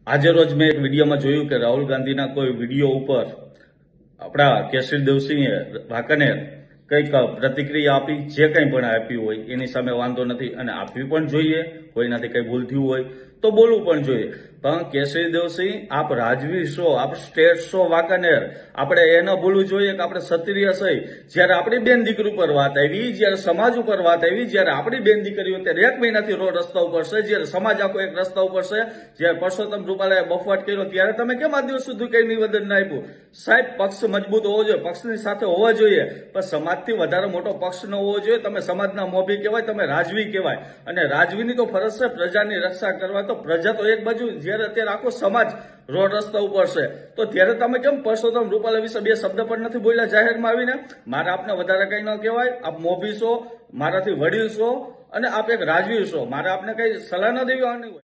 આજે રોજ મેં એક વિડીયોમાં જોયું કે રાહુલ ગાંધીના કોઈ વિડીયો ઉપર આપણા કેસરી દેવસિંહે વાંકાનેર કંઈક પ્રતિક્રિયા આપી, જે કંઈ પણ આપ્યું હોય એની સામે વાંધો નથી અને આપવી પણ જોઈએ. કોઈનાથી કંઈ ભૂલ થયું હોય તો બોલવું પણ જોઈએ. પણ કેસરી દેવસિંહ, આપ રાજવી છો, આપ સ્ટેટ છો વાંકાનેર. આપણે એ ન ભૂલવું જોઈએ કે આપણે ક્ષત્રિય છીએ. જ્યારે આપણી બેન દીકરી ઉપર વાત આવી, જ્યારે સમાજ ઉપર વાત આવી, જ્યારે આપણી બેન દીકરીઓ ત્યારે 1 મહિનાથી રોડ રસ્તા ઉપર છે, જ્યારે સમાજ આખો એક રસ્તા ઉપર છે, જ્યારે પરસોત્તમ રૂપાલાએ બફવાટ કર્યો ત્યારે તમે કેમ આ દિવસ સુધી કઈ નિવેદન ના આપ્યું? સાહેબ, પક્ષ મજબૂત હોવો જોઈએ, પક્ષની સાથે હોવા જોઈએ, પણ સમાજથી વધારે મોટો પક્ષ ન હોવો જોઈએ. તમે સમાજના મોભી કહેવાય, તમે રાજવી કહેવાય, અને રાજવીની તો ફરજ છે પ્રજાની રક્ષા કરવા. તો પ્રજા તો એક બાજુ, જ્યારે અત્યારે આખો સમાજ રોડ રસ્તા ઉપર છે, તો ત્યારે તમે કેમ પરસોત્તમ રૂપાલા વિશે 2 શબ્દ પણ નથી બોલ્યા જાહેરમાં આવીને? મારે આપને વધારે કઈ ન કહેવાય. આપ મોભી છો, મારાથી વડીલ છો અને આપ એક રાજવી છો. મારે આપને કઈ સલાહ ન દેવી હોય.